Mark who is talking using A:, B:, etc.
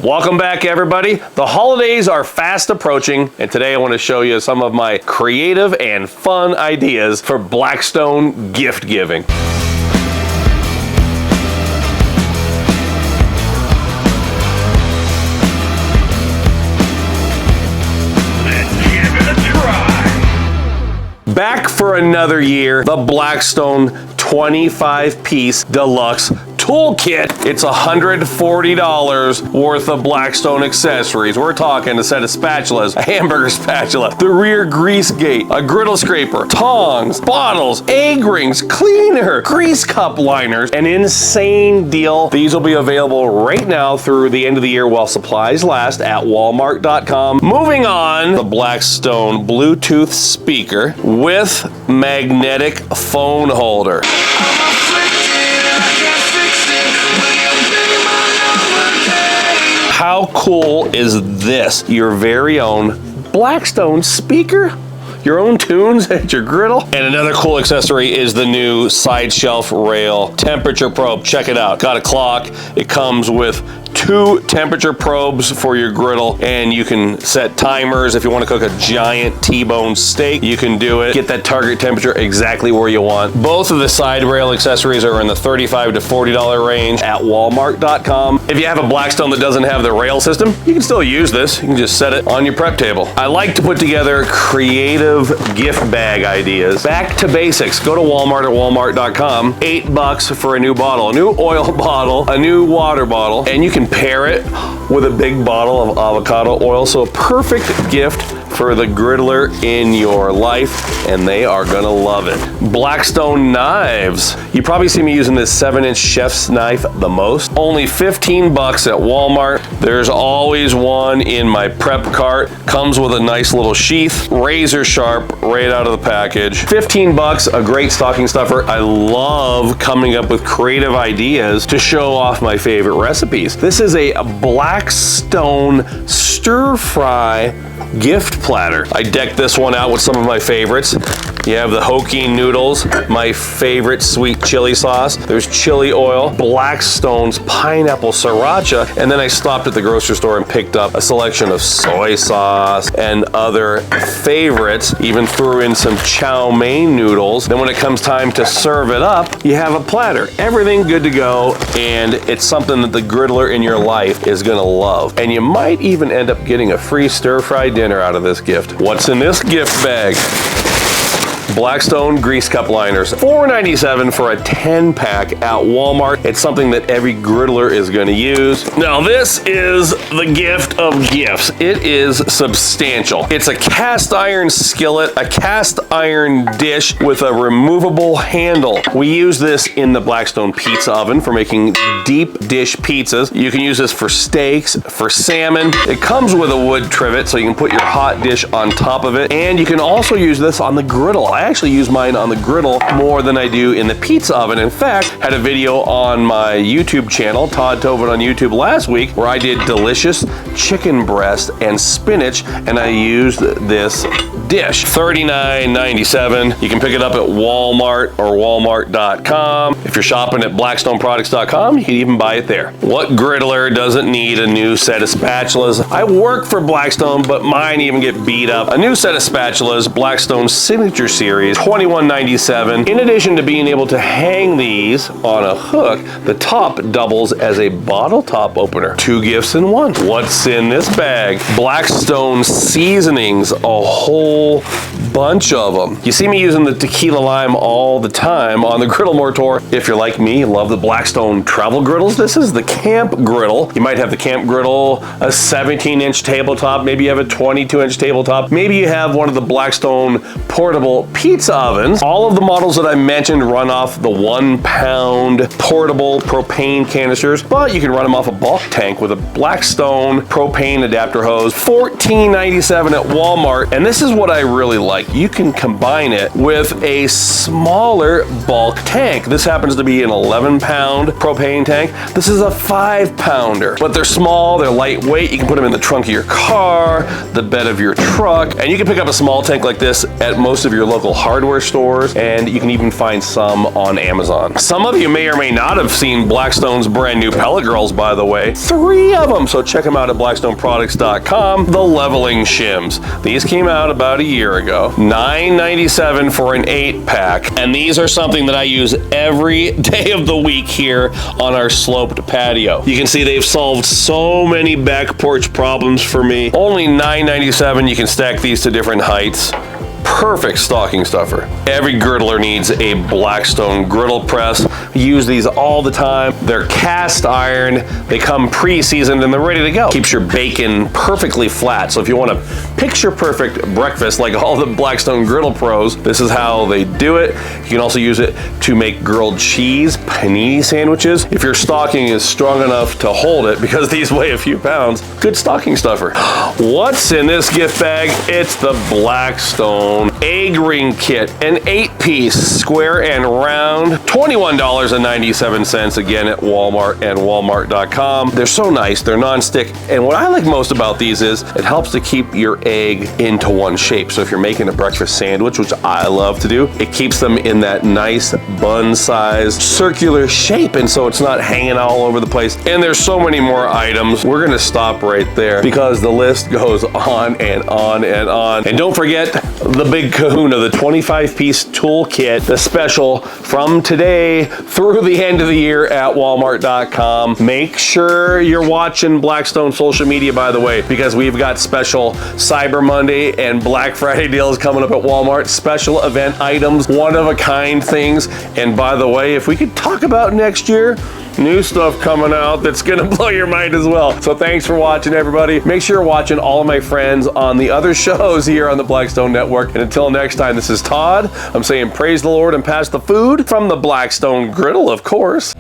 A: Welcome back, everybody. The holidays are fast approaching, and today I want to show you some of my creative and fun ideas for Blackstone gift giving. Back for another year, the Blackstone 25-piece Deluxe Toolkit. It's $140 worth of Blackstone accessories. We're talking a set of spatulas, a hamburger spatula, the rear grease gate, a griddle scraper, tongs, bottles, egg rings, cleaner, grease cup liners, an insane deal. These will be available right now through the end of the year while supplies last at walmart.com. Moving on, the Blackstone Bluetooth speaker with magnetic phone holder. How cool is this? Your very own Blackstone speaker? Your own tunes at your griddle? And another cool accessory is the new side shelf rail temperature probe. Check it out. Got a clock. It comes with 2 temperature probes for your griddle, and you can set timers. If you want to cook a giant T-bone steak, you can do it. Get that target temperature exactly where you want. Both of the side rail accessories are in the $35 to $40 range at walmart.com. If you have a Blackstone that doesn't have the rail system, you can still use this. You can just set it on your prep table. I like to put together creative gift bag ideas. Back to basics. Go to Walmart at walmart.com. $8 for a new bottle, a new oil bottle, a new water bottle, and you can pair it with a big bottle of avocado oil. So a perfect gift for the griddler in your life, and they are gonna love it. Blackstone Knives. You probably see me using this 7-inch chef's knife the most. Only $15 at Walmart. There's always one in my prep cart. Comes with a nice little sheath, razor sharp right out of the package. $15, a great stocking stuffer. I love coming up with creative ideas to show off my favorite recipes. This is a Blackstone stir fry gift platter. I decked this one out with some of my favorites. You have the Hokkien noodles, my favorite sweet chili sauce. There's chili oil, Blackstone's pineapple sriracha, and then I stopped at the grocery store and picked up a selection of soy sauce and other favorites. Even threw in some chow mein noodles. Then when it comes time to serve it up, you have a platter. Everything good to go, and it's something that the griddler in your life is gonna love. And you might even end up getting a free stir-fry dinner out of this gift. What's in this gift bag? Blackstone grease cup liners. $4.97 for a 10-pack at Walmart. It's something that every griddler is going to use. Now this is the gift of gifts. It is substantial. It's a cast iron skillet, a cast iron dish with a removable handle. We use this in the Blackstone pizza oven for making deep dish pizzas. You can use this for steaks, for salmon. It comes with a wood trivet so you can put your hot dish on top of it. And you can also use this on the griddle. I actually use mine on the griddle more than I do in the pizza oven. In fact, had a video on my YouTube channel, Todd Tobin on YouTube last week, where I did delicious chicken breast and spinach, and I used this dish. $39.97. You can pick it up at Walmart or walmart.com. If you're shopping at blackstoneproducts.com, you can even buy it there. What griddler doesn't need a new set of spatulas? I work for Blackstone, but mine even get beat up. A new set of spatulas, Blackstone Signature Series, $21.97. In addition to being able to hang these on a hook, the top doubles as a bottle top opener. 2 gifts in one. What's in this bag? Blackstone Seasonings, a whole bunch of them. You see me using the tequila lime all the time on the Griddle Mortar. If you're like me, love the Blackstone travel griddles. This is the camp griddle. You might have the camp griddle, a 17-inch tabletop. Maybe you have a 22-inch tabletop. Maybe you have one of the Blackstone portable pizza ovens. All of the models that I mentioned run off the 1-pound portable propane canisters, but you can run them off a bulk tank with a Blackstone propane adapter hose. $14.97 at Walmart. And this is what what I really like. You can combine it with a smaller bulk tank. This happens to be an 11-pound propane tank. This is a 5-pounder, but they're small, they're lightweight. You can put them in the trunk of your car, the bed of your truck, and you can pick up a small tank like this at most of your local hardware stores, and you can even find some on Amazon. Some of you may or may not have seen Blackstone's brand new pellet grills, by the way. 3 of them, so check them out at blackstoneproducts.com. The leveling shims. These came out about a year ago. $9.97 for an 8-pack, and these are something that I use every day of the week here on our sloped patio. You can see they've solved so many back porch problems for me. Only $9.97. You can stack these to different heights. Perfect stocking stuffer. Every griddler needs a Blackstone griddle press. We use these all the time. They're cast iron. They come pre-seasoned and they're ready to go. Keeps your bacon perfectly flat. So if you want a picture perfect breakfast like all the Blackstone griddle pros, this is how they do it. You can also use it to make grilled cheese, panini sandwiches. If your stocking is strong enough to hold it, because these weigh a few pounds, good stocking stuffer. What's in this gift bag? It's the Blackstone A Green Kit, an 8-piece, square and round, $21.97 again at Walmart and walmart.com. They're so nice, they're non-stick, and what I like most about these is it helps to keep your egg into one shape. So if you're making a breakfast sandwich, which I love to do, it keeps them in that nice bun-sized circular shape, and so it's not hanging all over the place. And there's so many more items. We're gonna stop right there because the list goes on and on and on. And don't forget the big kahuna, the 25-piece toolkit, the special from today through the end of the year at walmart.com. Make sure you're watching Blackstone social media, by the way, because we've got special Cyber Monday and Black Friday deals coming up at Walmart, special event items, one-of-a-kind things. And by the way, if we could talk about next year, new stuff coming out that's gonna blow your mind as well. So thanks for watching, everybody. Make sure you're watching all of my friends on the other shows here on the Blackstone Network. And until next time, this is Todd. I'm saying praise the Lord and pass the food from the Blackstone Griddle, of course.